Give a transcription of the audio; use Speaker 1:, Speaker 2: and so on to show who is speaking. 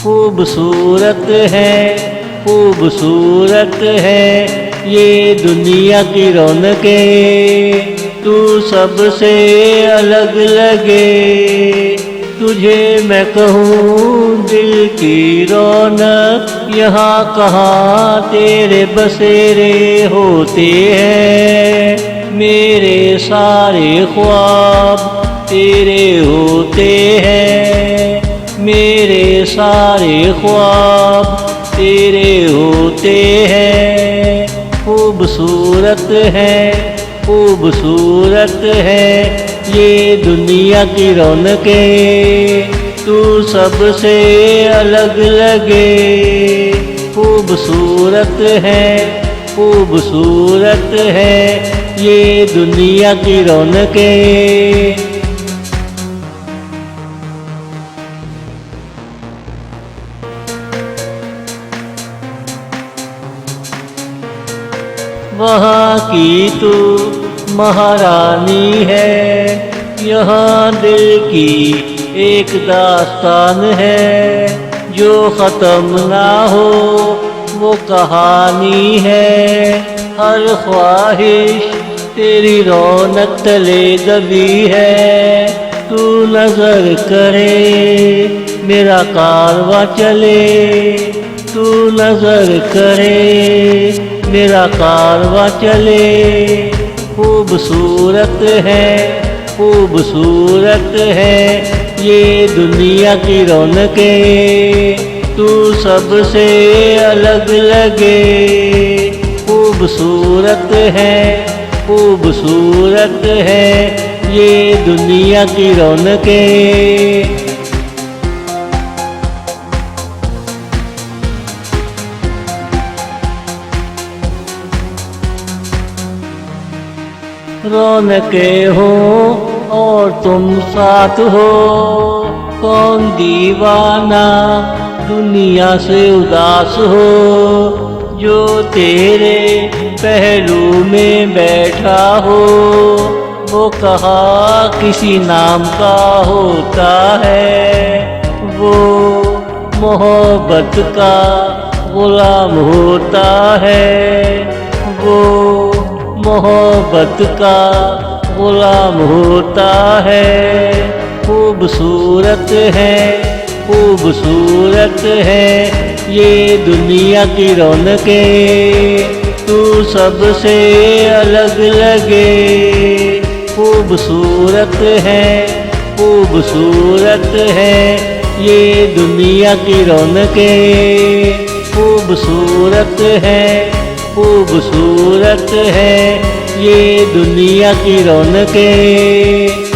Speaker 1: खूबसूरत है, खूबसूरत है ये दुनिया की रौनकें। तू सबसे अलग लगे, तुझे मैं कहूँ दिल की रौनक। यहाँ कहाँ तेरे बसेरे होते हैं, मेरे सारे ख्वाब तेरे होते हैं, मेरे सारे ख्वाब तेरे होते हैं। खूबसूरत है, खूबसूरत है ये दुनिया की रौनकें। तू सबसे अलग लगे, खूबसूरत है, खूबसूरत है ये दुनिया की रौनकें। वहाँ की तू महारानी है, यहाँ दिल की एक दास्तान है। जो ख़त्म ना हो वो कहानी है, हर ख्वाहिश तेरी रौनक तले दबी है। तू नज़र करे मेरा कारवां चले, तू नज़र करे मेरा कारवां चले। खूबसूरत है, खूबसूरत है ये दुनिया की रौनकें। तू सबसे अलग लगे, खूबसूरत है, खूबसूरत है ये दुनिया की रौनकें। रौनकें हो और तुम साथ हो, कौन दीवाना दुनिया से उदास हो। जो तेरे पहलू में बैठा हो वो कहा किसी नाम का होता है। वो मोहब्बत का गुलाम होता है, वो मोहब्बत का गुलाम होता है। खूबसूरत है, खूबसूरत है ये दुनिया की रौनकें। तू सबसे अलग लगे, खूबसूरत है, खूबसूरत है ये दुनिया की रौनकें। खूबसूरत है, खूबसूरत है ये दुनिया की रौनकें।